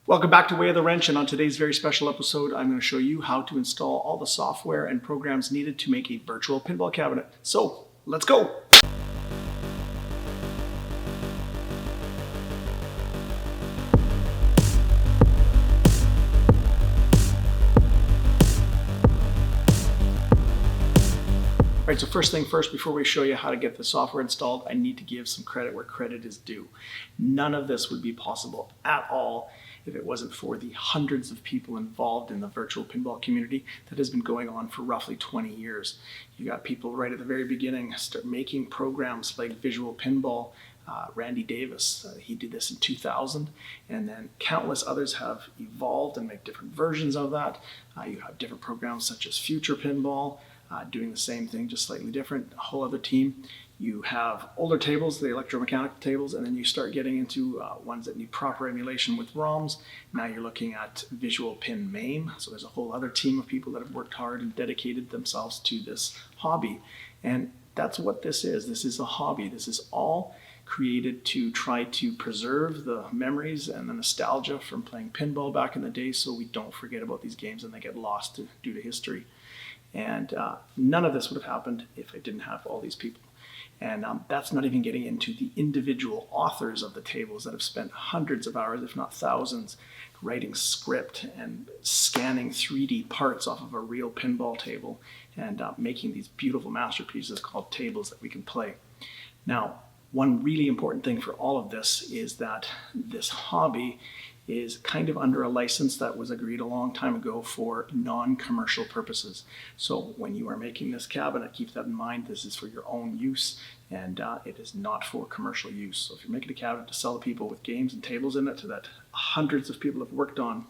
Welcome back to Way of the Wrench, and on today's very special episode, I'm going to show you how to install all the software and programs needed to make a virtual pinball cabinet. So, let's go! All right, so first thing first, before we show you how to get the software installed, I need to give some credit where credit is due. None of this would be possible at all if it wasn't for the hundreds of people involved in the virtual pinball community that has been going on for roughly 20 years. You got people right at the very beginning start making programs like Visual Pinball. Randy Davis, he did this in 2000, and then countless others have evolved and make different versions of that. You have different programs such as Future Pinball, doing the same thing, just slightly different, a whole other team. You have older tables, the electromechanical tables, and then you start getting into ones that need proper emulation with ROMs. Now you're looking at Visual Pin MAME, so there's a whole other team of people that have worked hard and dedicated themselves to this hobby. And that's what this is. This is a hobby. This is all created to try to preserve the memories and the nostalgia from playing pinball back in the day, so we don't forget about these games and they get lost due to history. And none of this would have happened if I didn't have all these people. And that's not even getting into the individual authors of the tables that have spent hundreds of hours, if not thousands, writing script and scanning 3D parts off of a real pinball table and making these beautiful masterpieces called tables that we can play. Now, one really important thing for all of this is that this hobby is kind of under a license that was agreed a long time ago for non-commercial purposes. So when you are making this cabinet, keep that in mind. This is for your own use, and it is not for commercial use. So if you're making a cabinet to sell to people with games and tables in it that hundreds of people have worked on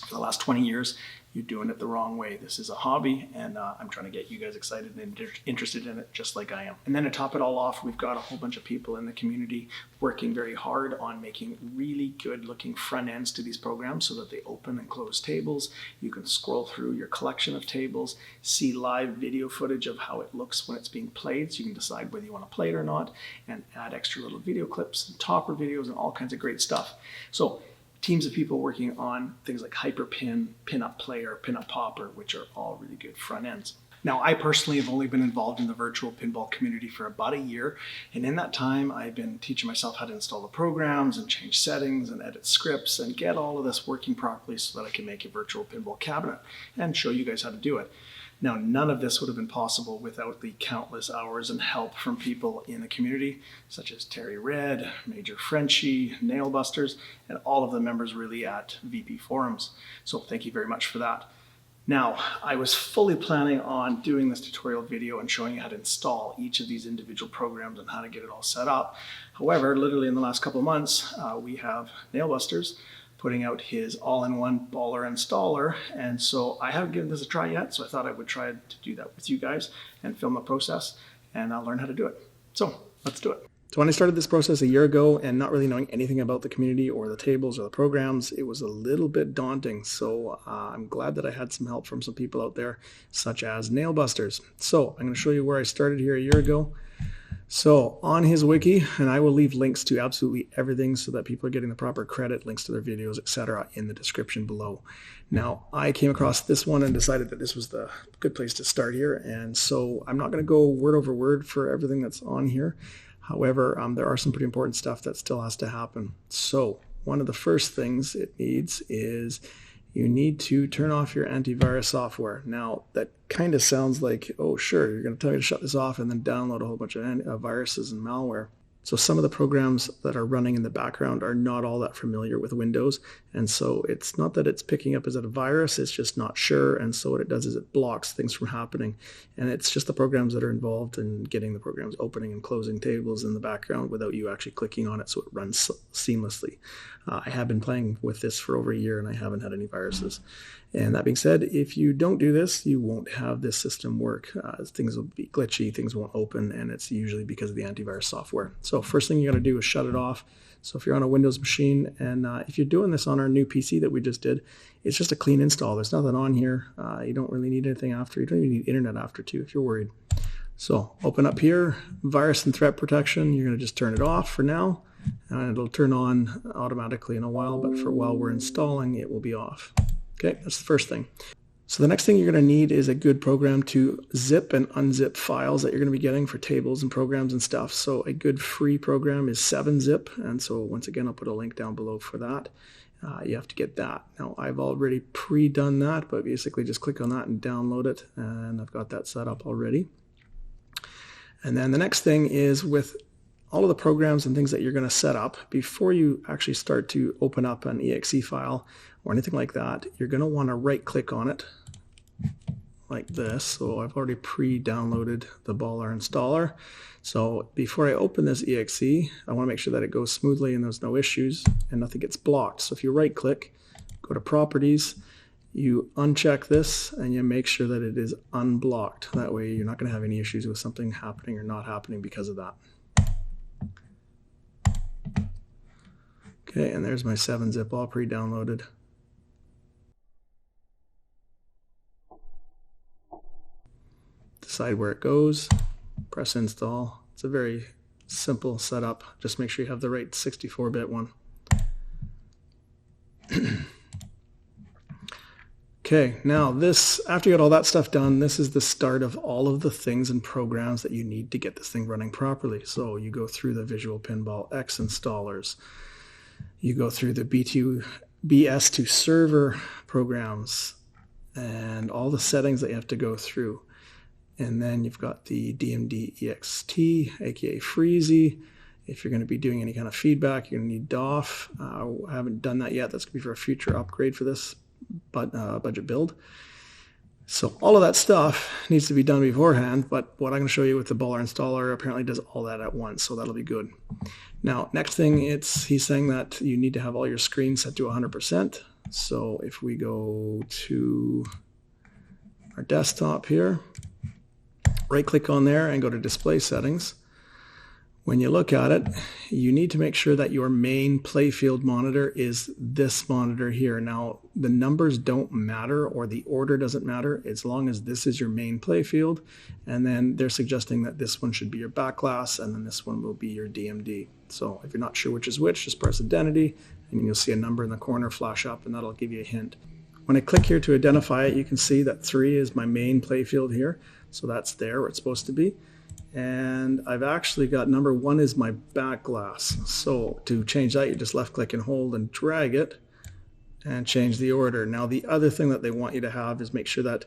for the last 20 years, you're doing it the wrong way. This is a hobby, and I'm trying to get you guys excited and interested in it just like I am. And then to top it all off, we've got a whole bunch of people in the community working very hard on making really good looking front ends to these programs so that they open and close tables. You can scroll through your collection of tables, see live video footage of how it looks when it's being played, so you can decide whether you want to play it or not, and add extra little video clips and topper videos and all kinds of great stuff. So teams of people working on things like Hyperpin, Pinup Player, Pinup Popper, which are all really good front ends. Now, I personally have only been involved in the virtual pinball community for about a year, and in that time, I've been teaching myself how to install the programs and change settings and edit scripts and get all of this working properly so that I can make a virtual pinball cabinet and show you guys how to do it. Now, none of this would have been possible without the countless hours and help from people in the community, such as Terry Red, Major Frenchie, Nailbusters, and all of the members really at VP Forums. So thank you very much for that. Now, I was fully planning on doing this tutorial video and showing you how to install each of these individual programs and how to get it all set up. However, literally in the last couple of months, we have Nailbusters putting out his all-in-one baller installer, and so I haven't given this a try yet, so I thought I would try to do that with you guys and film the process, and I'll learn how to do it. So let's do it. So when I started this process a year ago and not really knowing anything about the community or the tables or the programs, it was a little bit daunting. So I'm glad that I had some help from some people out there, such as Nailbusters. So I'm going to show you where I started here a year ago. So on his wiki, and I will leave links to absolutely everything so that people are getting the proper credit, links to their videos, etc. in the description below. Now, I came across this one and decided that this was the good place to start here. And so I'm not going to go word over word for everything that's on here. However, there are some pretty important stuff that still has to happen. So one of the first things it needs is you need to turn off your antivirus software. Now, that kind of sounds like, oh, sure, you're going to tell me to shut this off and then download a whole bunch of viruses and malware. So some of the programs that are running in the background are not all that familiar with Windows. And so it's not that it's picking up as a virus, it's just not sure. And so what it does is it blocks things from happening. And it's just the programs that are involved in getting the programs opening and closing tables in the background without you actually clicking on it so it runs seamlessly. I have been playing with this for over a year and I haven't had any viruses. And that being said, if you don't do this, you won't have this system work. Things will be glitchy, things won't open, and it's usually because of the antivirus software. So first thing you got to do is shut it off. So if you're on a Windows machine, and if you're doing this on our new PC that we just did, it's just a clean install. There's nothing on here. You don't really need anything after. You don't even need internet after too if you're worried. So open up here, virus and threat protection. You're going to just turn it off for now. And it'll turn on automatically in a while, but for while we're installing, it will be off. Okay, that's the first thing. So the next thing you're going to need is a good program to zip and unzip files that you're going to be getting for tables and programs and stuff. So a good free program is 7-zip, and so once again I'll put a link down below for that. You have to get that. Now I've already pre-done that, but basically just click on that and download it, and I've got that set up already. And then the next thing is with all of the programs and things that you're going to set up, before you actually start to open up an exe file or anything like that, you're going to want to right click on it like this. So I've already pre-downloaded the Baller installer. So before I open this exe, I want to make sure that it goes smoothly and there's no issues and nothing gets blocked. So if you right click, go to properties, you uncheck this and you make sure that it is unblocked. That way you're not going to have any issues with something happening or not happening because of that. Okay, and there's my 7-zip all pre-downloaded. Decide where it goes, press install. It's a very simple setup. Just make sure you have the right 64-bit one. Okay, now this, after you get all that stuff done, this is the start of all of the things and programs that you need to get this thing running properly. So you go through the Visual Pinball X installers. You go through the BS2 server programs and all the settings that you have to go through. And then you've got the DMD EXT, aka Freezy. If you're going to be doing any kind of feedback, you're going to need DOF. I haven't done that yet. That's going to be for a future upgrade for this budget build. So all of that stuff needs to be done beforehand, but what I'm going to show you with the Baller installer apparently does all that at once, so that'll be good. Now, next thing, he's saying that you need to have all your screens set to 100%. So if we go to our desktop here, right click on there and go to display settings. When you look at it, you need to make sure that your main playfield monitor is this monitor here. Now, the numbers don't matter or the order doesn't matter as long as this is your main playfield. And then they're suggesting that this one should be your back glass and then this one will be your DMD. So if you're not sure which is which, just press identity and you'll see a number in the corner flash up and that'll give you a hint. When I click here to identify it, you can see that 3 is my main playfield here. So that's there where it's supposed to be. And I've actually got number 1 is my back glass. So to change that, you just left click and hold and drag it and change the order. Now the other thing that they want you to have is make sure that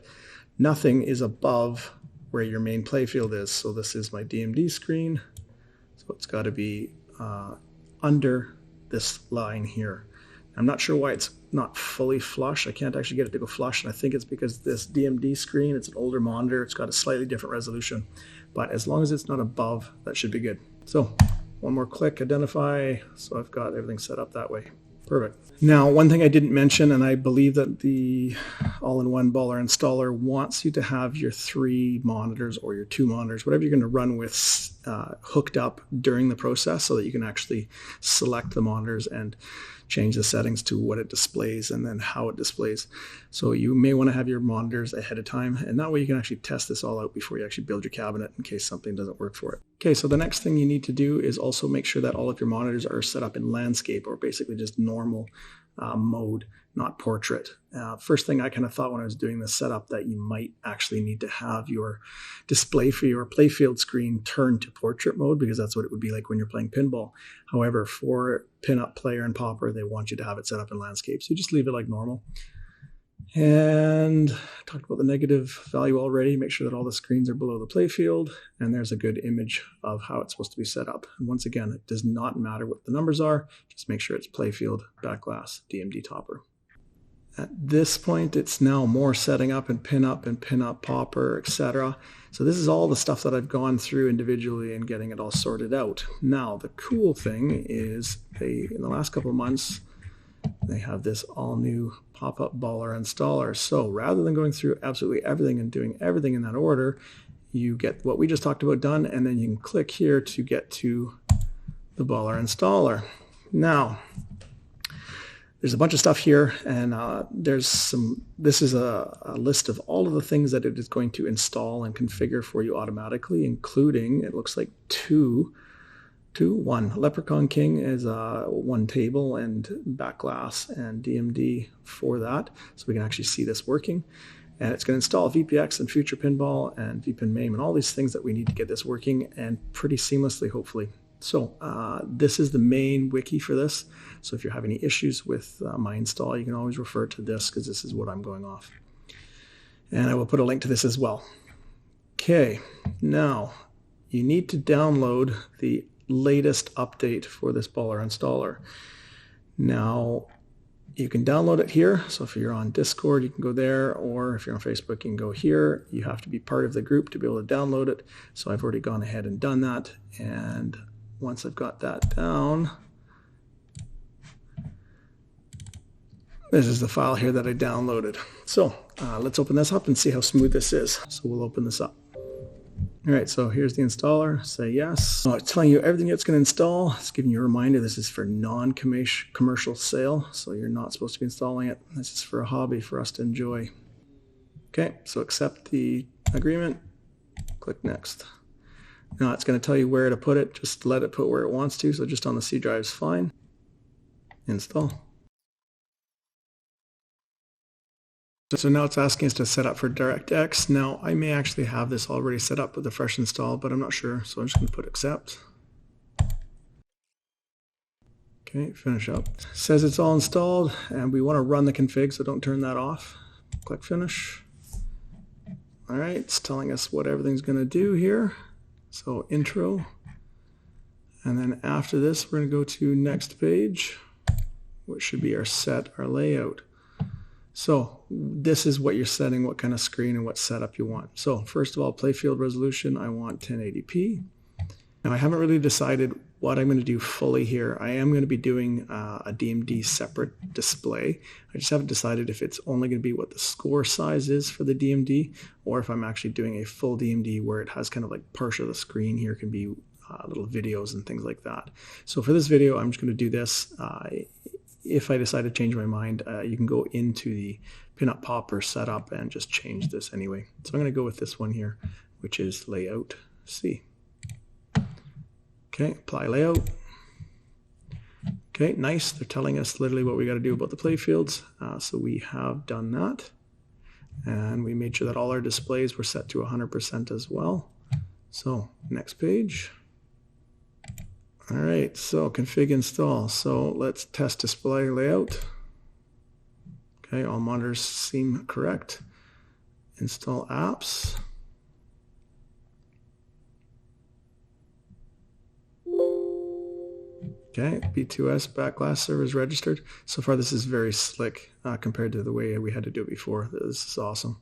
nothing is above where your main playfield is. So this is my DMD screen. So it's got to be under this line here. I'm not sure why it's not fully flush. I can't actually get it to go flush, and I think it's because this DMD screen, it's an older monitor, it's got a slightly different resolution. But as long as it's not above, that should be good. So one more click, identify. So I've got everything set up that way. Perfect. Now, one thing I didn't mention, and I believe that the all-in-one Baller installer wants you to have your 3 monitors or your 2 monitors, whatever you're going to run with, hooked up during the process so that you can actually select the monitors and change the settings to what it displays and then how it displays. So you may want to have your monitors ahead of time, and that way you can actually test this all out before you actually build your cabinet in case something doesn't work for it. Okay, so the next thing you need to do is also make sure that all of your monitors are set up in landscape or basically just normal mode, not portrait. First thing I kind of thought when I was doing this setup that you might actually need to have your display for your playfield screen turned to portrait mode because that's what it would be like when you're playing pinball. However, for pinup, player, and popper, they want you to have it set up in landscape. So you just leave it like normal. And I talked about the negative value already. Make sure that all the screens are below the playfield. And there's a good image of how it's supposed to be set up. And once again, it does not matter what the numbers are. Just make sure it's playfield, back glass, DMD topper. At this point, it's now more setting up and pinup, popper, etc. So this is all the stuff that I've gone through individually and getting it all sorted out. Now, the cool thing is in the last couple of months, they have this all new pop-up Baller installer. So rather than going through absolutely everything and doing everything in that order, you get what we just talked about done, and then you can click here to get to the Baller installer. Now, there's a bunch of stuff here, and this is a list of all of the things that it is going to install and configure for you automatically, including, it looks like 2 2, 1. Leprechaun King is one table and back glass and DMD for that. So we can actually see this working. And it's going to install VPX and Future Pinball and VPin MAME and all these things that we need to get this working, and pretty seamlessly, hopefully. So this is the main wiki for this. So if you have any issues with my install, you can always refer to this, because this is what I'm going off. And I will put a link to this as well. Okay, now you need to download the latest update for this baller installer. Now, you can download it here. So if you're on Discord, you can go there, or if you're on Facebook, you can go here. You have to be part of the group to be able to download it. So I've already gone ahead and done that. And once I've got that down, this is the file here that I downloaded. So let's open this up and see how smooth this is. So we'll open this up. All right, so here's the installer. Say yes. So it's telling you everything it's going to install. It's giving you a reminder this is for non-commercial sale, so you're not supposed to be installing it. This is for a hobby for us to enjoy. Okay, so accept the agreement. Click next. Now it's going to tell you where to put it. Just let it put where it wants to. So just on the C drive is fine. Install. So now it's asking us to set up for DirectX. Now I may actually have this already set up with a fresh install, but I'm not sure. So I'm just going to put accept. Okay, finish up. It says it's all installed, and we want to run the config, so don't turn that off. Click finish. All right, it's telling us what everything's going to do here. So intro. And then after this, we're going to go to next page, which should be our layout. So this is what you're setting, what kind of screen and what setup you want. So first of all, playfield resolution, I want 1080p. Now I haven't really decided what I'm going to do fully here. I am going to be doing a DMD separate display. I just haven't decided if it's only going to be what the score size is for the DMD, or if I'm actually doing a full DMD where it has kind of like partial of the screen here can be little videos and things like that. So for this video, I'm just going to do this. If I decide to change my mind, you can go into the pinup popper setup and just change this anyway. So I'm going to go with this one here, which is layout C. Okay, apply layout. Okay, nice. They're telling us literally what we got to do about the playfields. So we have done that. And we made sure that all our displays were set to 100% as well. So next page. All right, so config install. So let's test display layout. Okay, all monitors seem correct. Install apps. Okay, B2S backglass server is registered. So far this is very slick compared to the way we had to do it before. This is awesome.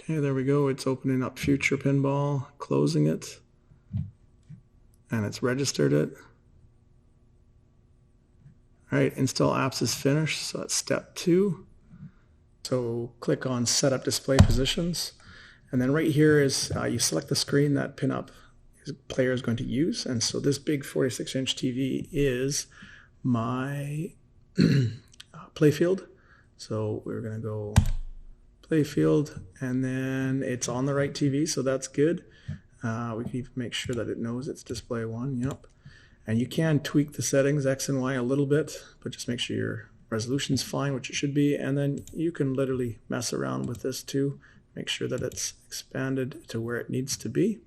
Okay, there we go. It's opening up Future Pinball, closing it, and it's registered it. All right, install apps is finished, so that's step 2. So click on Setup Display Positions, and then right here is you select the screen that pinup player is going to use, and so this big 46-inch TV is my playfield. So we're going to go playfield, and then it's on the right TV, so that's good. We can even make sure that it knows it's display 1. Yep. And you can tweak the settings X and Y a little bit, but just make sure your resolution's fine, which it should be, and then you can literally mess around with this too. Make sure that it's expanded to where it needs to be.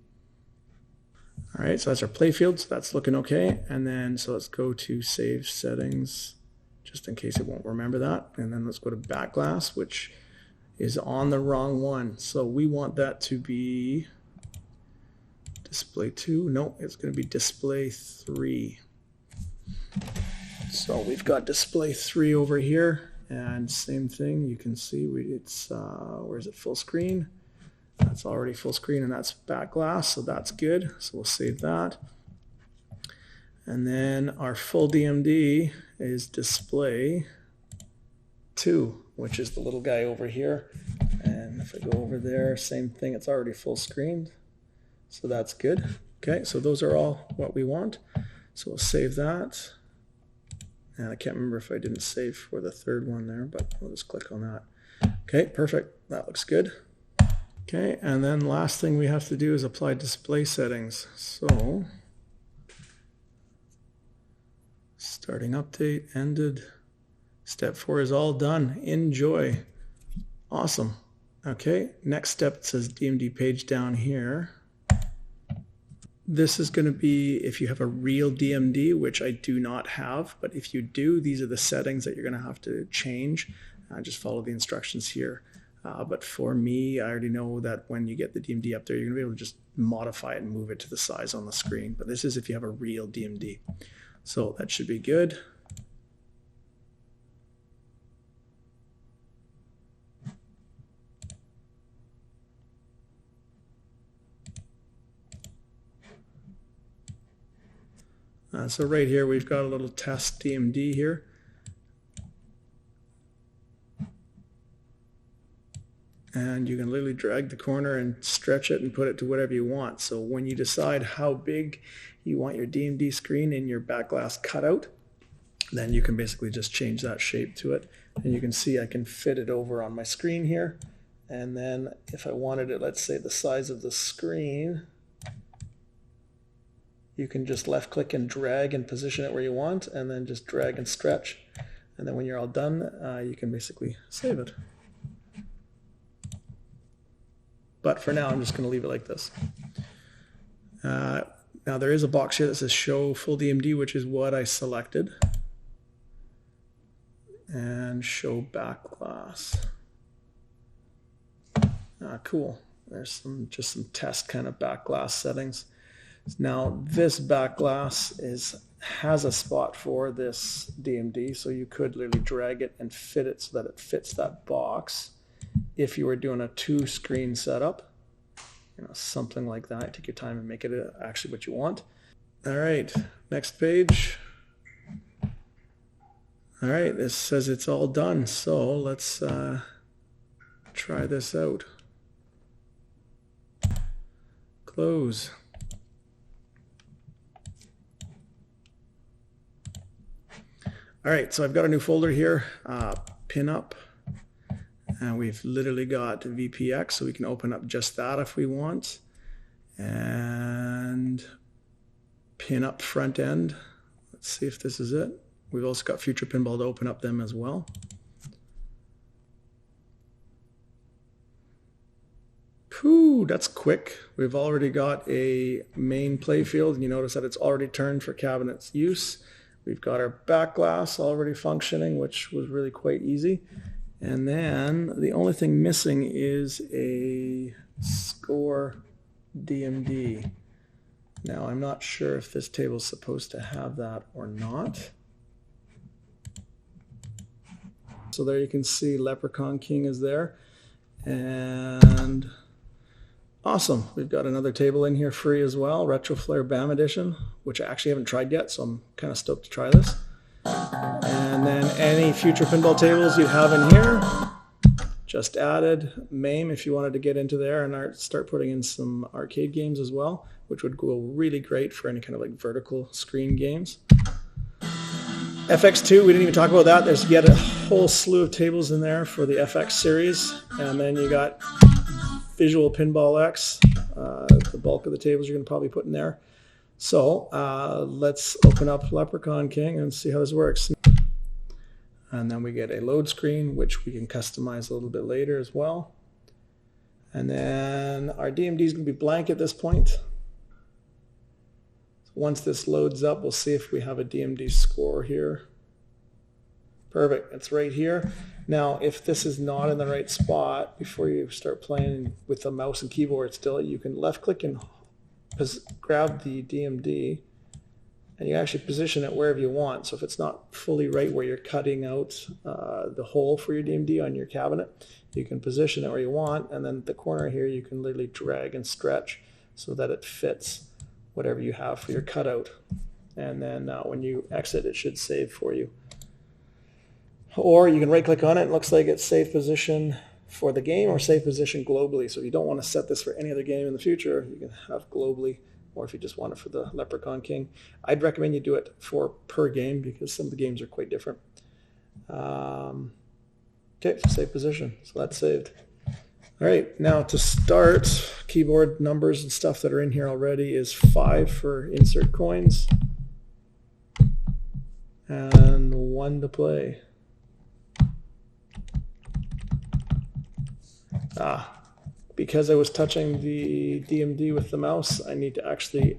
All right, so that's our playfield, so that's looking okay. And then so let's go to save settings, just in case it won't remember that. And then let's go to backglass, which is on the wrong one. So we want that to be display 2. No, it's going to be display 3. So we've got display 3 over here, and same thing. You can see it's where is it? Full screen. That's already full screen, and that's backglass, so that's good. So we'll save that. And then our full DMD is display 2, which is the little guy over here. And if I go over there, same thing, it's already full screen. So that's good. Okay, so those are all what we want. So we'll save that. And I can't remember if I didn't save for the third one there, but we'll just click on that. Okay, perfect. That looks good. Okay, and then last thing we have to do is apply display settings. So, starting update, ended. Step 4 is all done. Enjoy. Awesome. Okay, next step, it says DMD page down here. This is going to be if you have a real DMD, which I do not have, but if you do, these are the settings that you're going to have to change. Just follow the instructions here. But for me, I already know that when you get the DMD up there, you're going to be able to just modify it and move it to the size on the screen. But this is if you have a real DMD. So that should be good. So right here, we've got a little test DMD here. And you can literally drag the corner and stretch it and put it to whatever you want. So when you decide how big you want your DMD screen in your back glass cutout, then you can basically just change that shape to it. And you can see I can fit it over on my screen here. And then if I wanted it, let's say the size of the screen, you can just left click and drag and position it where you want, and then just drag and stretch. And then when you're all done, you can basically save it. But for now, I'm just going to leave it like this. Now there is a box here that says show full DMD, which is what I selected. And show back glass. Cool. There's just some test kind of back glass settings. Now this back glass has a spot for this DMD, so you could literally drag it and fit it so that it fits that box. If you were doing a 2-screen setup, something like that, take your time and make it actually what you want. All right, next page. All right, this says it's all done, so let's try this out. Close. All right, so I've got a new folder here, pin up, and we've literally got VPX, so we can open up just that if we want, and pin up front end. Let's see if this is it. We've also got Future Pinball to open up them as well. Whew, that's quick. We've already got a main playfield, and you notice that it's already turned for cabinets use. We've got our back glass already functioning, which was really quite easy. And then the only thing missing is a score DMD. Now, I'm not sure if this table is supposed to have that or not. So there you can see Leprechaun King is there. And awesome. We've got another table in here free as well, Retro Flare BAM Edition, which I actually haven't tried yet, so I'm kind of stoked to try this. And then any future pinball tables you have in here, just added. MAME if you wanted to get into there and start putting in some arcade games as well, which would go really great for any kind of like vertical screen games. FX2, we didn't even talk about that. There's yet a whole slew of tables in there for the FX series. And then you got Visual Pinball X, the bulk of the tables you're going to probably put in there. So let's open up Leprechaun King and see how this works. And then we get a load screen, which we can customize a little bit later as well. And then our DMD is going to be blank at this point. So once this loads up, we'll see if we have a DMD score here. Perfect, it's right here. Now, if this is not in the right spot, before you start playing with the mouse and keyboard still, you can left click and grab the DMD, and you actually position it wherever you want. So if it's not fully right where you're cutting out the hole for your DMD on your cabinet, you can position it where you want, and then at the corner here, you can literally drag and stretch so that it fits whatever you have for your cutout. And then when you exit, it should save for you. Or you can right click on it, it looks like it's save position for the game or save position globally. So if you don't want to set this for any other game in the future, you can have globally, or if you just want it for the Leprechaun King. I'd recommend you do it for per game because some of the games are quite different. Okay, save position. So that's saved. All right, now to start, keyboard numbers and stuff that are in here already is 5 for insert coins and 1 to play. Because I was touching the DMD with the mouse, I need to actually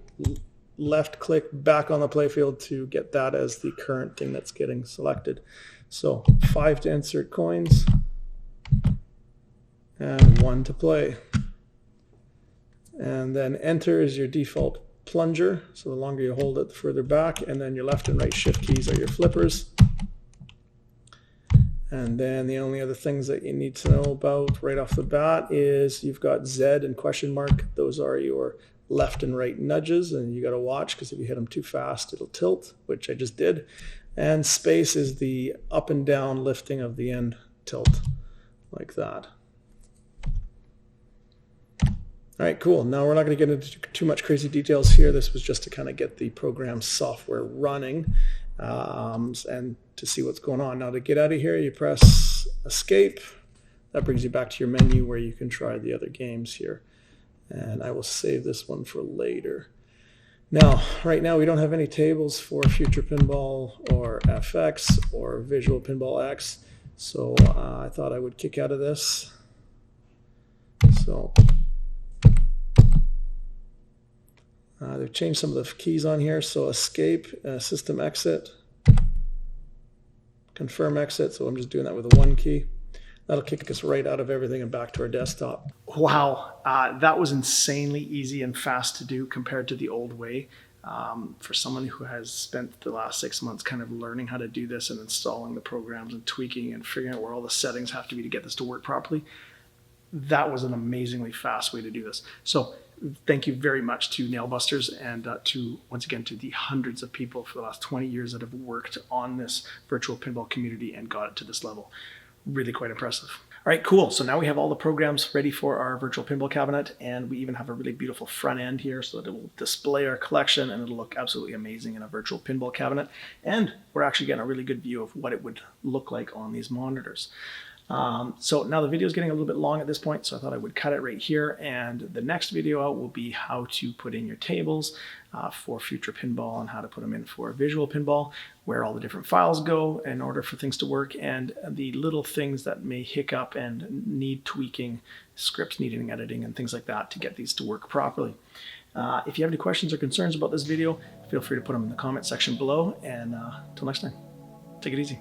left click back on the playfield to get that as the current thing that's getting selected. So 5 to insert coins and 1 to play. And then enter is your default plunger. So the longer you hold it, the further back. And then your left and right shift keys are your flippers. And then the only other things that you need to know about right off the bat is you've got Z and question mark. Those are your left and right nudges, and you got to watch because if you hit them too fast, it'll tilt, which I just did. And space is the up and down lifting of the end tilt, like that. All right, cool. Now we're not going to get into too much crazy details here. This was just to kind of get the program software running and to see what's going on. Now to get out of here, you press escape. That brings you back to your menu where you can try the other games here. And I will save this one for later. Now, right now we don't have any tables for Future Pinball or FX or Visual Pinball X. So I thought I would kick out of this. So they've changed some of the keys on here. So escape, system exit, confirm exit. So I'm just doing that with a 1 key. That'll kick us right out of everything and back to our desktop. Wow, that was insanely easy and fast to do compared to the old way. For someone who has spent the last 6 months kind of learning how to do this and installing the programs and tweaking and figuring out where all the settings have to be to get this to work properly, that was an amazingly fast way to do this. So thank you very much to Nailbusters and once again to the hundreds of people for the last 20 years that have worked on this virtual pinball community and got it to this level. Really quite impressive. All right, cool. So now we have all the programs ready for our virtual pinball cabinet, and we even have a really beautiful front end here so that it will display our collection and it'll look absolutely amazing in a virtual pinball cabinet. And we're actually getting a really good view of what it would look like on these monitors. So now the video is getting a little bit long at this point, so I thought I would cut it right here. And the next video out will be how to put in your tables for Future Pinball and how to put them in for Visual Pinball, where all the different files go in order for things to work, and the little things that may hiccup and need tweaking, scripts needing editing and things like that to get these to work properly. If you have any questions or concerns about this video, feel free to put them in the comment section below. And until next time, take it easy.